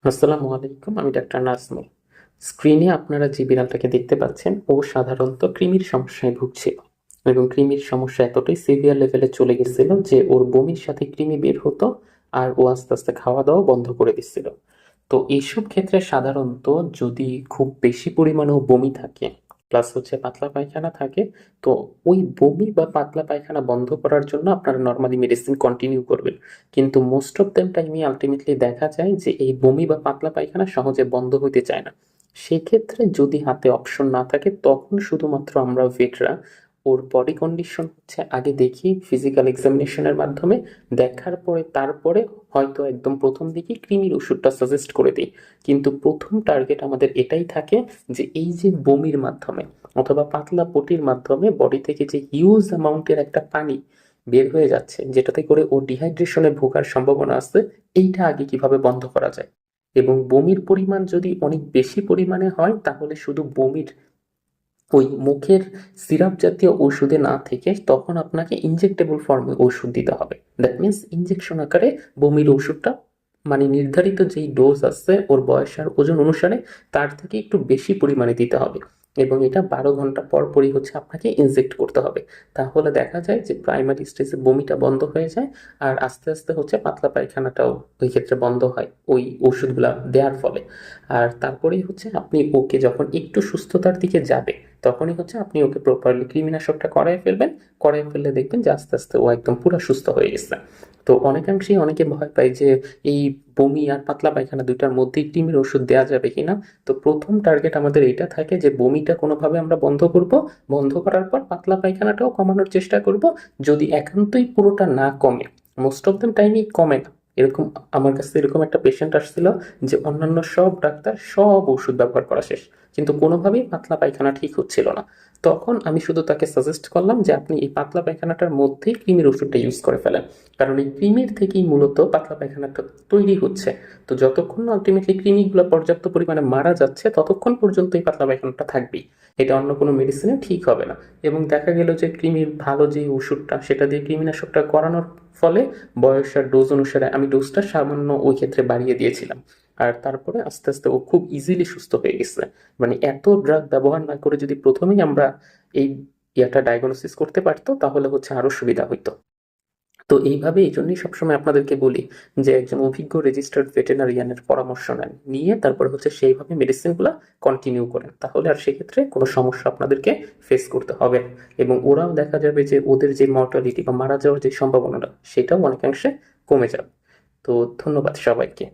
আসসালামু আলাইকুম, আমি ডাক্তার নাজমুল। স্ক্রিনে আপনারা যে বিড়ালটাকে দেখতে পাচ্ছেন, ও সাধারণত কৃমির সমস্যায় ভুগছিল এবং কৃমির সমস্যা এতটাই সিভিয়ার লেভেলে চলে গেছিল যে ওর বমির সাথে কৃমি বের হতো আর ও আস্তে আস্তে খাওয়া দাওয়া বন্ধ করে দিচ্ছিল। তো এইসব ক্ষেত্রে সাধারণত যদি খুব বেশি পরিমাণেও বমি থাকে প্লাস হচ্ছে পাতলা পায়খানা থাকে, তো ওই বমি বা পাতলা পায়খানা বন্ধ করার জন্য আপনারা নর্মালি মেডিসিন কন্টিনিউ করবেন। কিন্তু মোস্ট অফ দ্যাম টাইমে আলটিমেটলি দেখা যায় যে এই বমি বা পাতলা পায়খানা সহজে বন্ধ হতে চায় না। সেক্ষেত্রে যদি হাতে অপশন না থাকে, তখন শুধুমাত্র আমরা ভেটরা ওর বডি কন্ডিশন হচ্ছে আগে দেখি ফিজিক্যাল এক্সামিনেশনের মাধ্যমে। দেখার পরে তারপরে হয়তো একদম প্রথম দিকে কৃমির ওষুধটা সাজেস্ট করে দিই। কিন্তু প্রথম টার্গেট আমাদের এটাই থাকে যে এই যে বমির মাধ্যমে অথবা পাতলা পটির মাধ্যমে বডি থেকে যে হিউজ অ্যামাউন্টের একটা পানি বের হয়ে যাচ্ছে, যেটাতে করে ও ডিহাইড্রেশনে ভোগার সম্ভাবনা আছে, এইটা আগে কিভাবে বন্ধ করা যায়। এবং বমির পরিমাণ যদি অনেক বেশি পরিমাণে হয়, তাহলে শুধু বমির ওই মুখের সিরাপ জাতীয় ওষুধে না থেকে তখন আপনাকে ইনজেক্টেবল ফর্মে ওষুধ দিতে হবে। দ্যাট মিন্স ইনজেকশন আকারে বমির ওষুধটা, মানে নির্ধারিত যেই ডোজ আছে ওর বয়স আর ওজন অনুসারে তার থেকে একটু বেশি পরিমাণে দিতে হবে। এবং এটা 12 ঘন্টা পর পরই হচ্ছে আপনাকে ইনজেক্ট করতে হবে। তাহলে দেখা যায় যে প্রাইমারি স্টেজে বমিটা বন্ধ হয়ে যায় আর আস্তে আস্তে হচ্ছে পাতলা পায়খানাটাও ওই ক্ষেত্রে বন্ধ হয় ওই ওষুধগুলা দেওয়ার ফলে। আর তারপরেই হচ্ছে আপনি ওকে যখন একটু সুস্থতার দিকে যাবে, তখনই হচ্ছে আপনি ওকে প্রপারলি কৃমিনাশকটা করায় ফেলবেন। করায় ফেললে দেখবেন যে আস্তে আস্তে ও একদম পুরো সুস্থ হয়ে গেছে। তো অনেকাংশেই অনেকে ভয় পায় যে এই বমি আর পাতলা পায়খানা দুইটার মধ্যেই কৃমির ওষুধ দেওয়া যাবে কিনা। তো প্রথম টার্গেট আমাদের এইটা থাকে যে বমিটা কোনোভাবে আমরা বন্ধ করব। বন্ধ করার পর পাতলা পায়খানাটাও কমানোর চেষ্টা করব। যদি একান্তই পুরোটা না কমে, মোস্ট অফ দ্য টাইমই কমে না, এরকম আমার কাছে এরকম একটা পেশেন্ট আসছিল যে অন্যান্য সব ডাক্তার সব ওষুধ ব্যবহার করা শেষ, কিন্তু কোনোভাবেই পাতলা পায়খানা ঠিক হচ্ছিল না। তখন আমি শুধু তাকে সাজেস্ট করলাম যে আপনি এই পাতলা পায়খানাটার মধ্যেই কৃমির ওষুধটা ইউজ করে ফেলেন, কারণ এই কৃমির থেকেই মূলত পাতলা পায়খানাটা তৈরি হচ্ছে। তো যতক্ষণ না আলটিমেটলি কৃমিগুলো পর্যাপ্ত পরিমাণে মারা যাচ্ছে, ততক্ষণ পর্যন্ত এই পাতলা পায়খানাটা থাকবেই। এটা অন্য কোনো মেডিসিনে ঠিক হবে না। এবং দেখা গেল যে কৃমির ভালো যে ওষুধটা, সেটা দিয়ে কৃমিনাশকটা করানোর ফলে বয়স আর ডোজ অনুসারে আমি ডোজটা সামান্য ওই ক্ষেত্রে বাড়িয়ে দিয়েছিলাম। আর তারপরে আস্তে আস্তে ও খুব ইজিলি সুস্থ হয়ে গেছে। মানে এত ড্রাগ ব্যবহার না করে যদি প্রথমেই আমরা এই ইয়াটা ডায়াগনোসিস করতে পারতো, তাহলে হচ্ছে আরো সুবিধা হইতো। তো এইভাবে এই জন্যই সবসময় আপনাদেরকে বলি যে একজন অভিজ্ঞ রেজিস্টার্ড ভেটেরিনারিয়ানের পরামর্শ নেন, নিয়ে তারপর হচ্ছে সেইভাবে মেডিসিনগুলো কন্টিনিউ করেন। তাহলে আর সেক্ষেত্রে কোনো সমস্যা আপনাদেরকে ফেস করতে হবে না। এবং ওরাও দেখা যাবে যে ওদের যে মর্টালিটি বা মারা যাওয়ার যে সম্ভাবনাটা, সেটাও অনেকাংশে কমে যাবে। তো ধন্যবাদ সবাইকে।